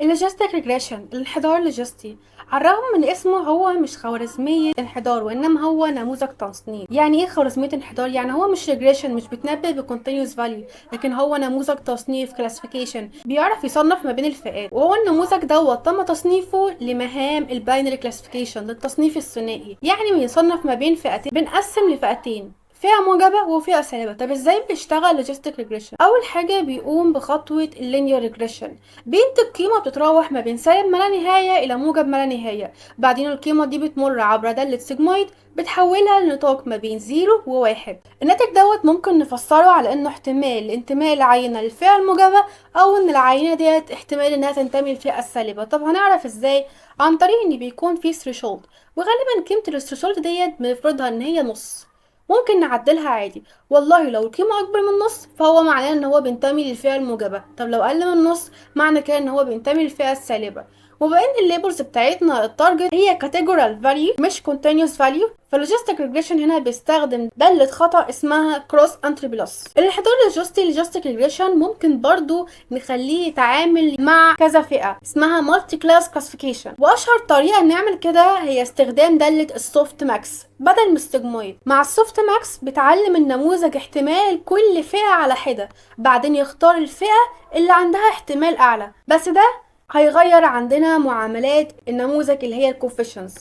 اللوجيستيك ريجريشن الانحدار اللوجستي. على الرغم من اسمه هو مش خوارزمية انحدار وانما هو نموذج تصنيف. يعني ايه خوارزمية انحدار؟ يعني هو مش ريجريشن، مش بتنبأ بكونتينوس فاليو، لكن هو نموذج تصنيف كلاسيفيكيشن بيعرف يصنف ما بين الفئات. وهو النموذج دوت تم تصنيفه لمهام الباينري كلاسيفيكيشن للتصنيف الثنائي، يعني بيصنف ما بين فئتين، بنقسم لفئتين، فئة موجبة وفئة سالبة. طب ازاي بيشتغل لوجيستيك ريجريشن؟ اول حاجة بيقوم بخطوة اللينير ريجريشن، بنت القيمة بتتراوح ما بين سالب ما لا نهاية إلى موجب ما لا نهاية. بعدين القيمة دي بتمر عبر دالة سيجمويد بتحولها لنطاق ما بين 0 و1. الناتج دوت ممكن نفسره على انه احتمال انتماء العينة للفئة الموجبة، او ان العينة ديت احتمال انها تنتمي للفئة السالبة. طب هنعرف ازاي؟ عن طريق ان بيكون في ثريشولد، وغالبا قيمة الثريشولد ديت بنفرضها ان هي نص، ممكن نعدلها عادي. والله لو القيمة أكبر من نص فهو معناه إن هو بينتمي للفئة الموجبة، طب لو أقل من نص معنى كده إن هو بينتمي للفئة السالبة. وبما إن الليبلز بتاعتنا التارجت هي كاتيجورال فاليو مش كونتينوس فاليو، فاللوجيستيك ريجريشن هنا بيستخدم دالة خطأ اسمها كروس انتري بلس. الانحدار اللوجيستيك ريجريشن ممكن برضو نخليه يتعامل مع كذا فئة، اسمها مالتي كلاس كلاسيفيكيشن. واشهر طريقة نعمل كده هي استخدام دالة السوفت ماكس بدل من السيجمويد. مع السوفت ماكس بتعلم النموذج احتمال كل فئة على حدة، بعدين يختار الفئة اللي عندها احتمال اعلى، بس ده هيغير عندنا معاملات النموذج اللي هي الكوفيشنز.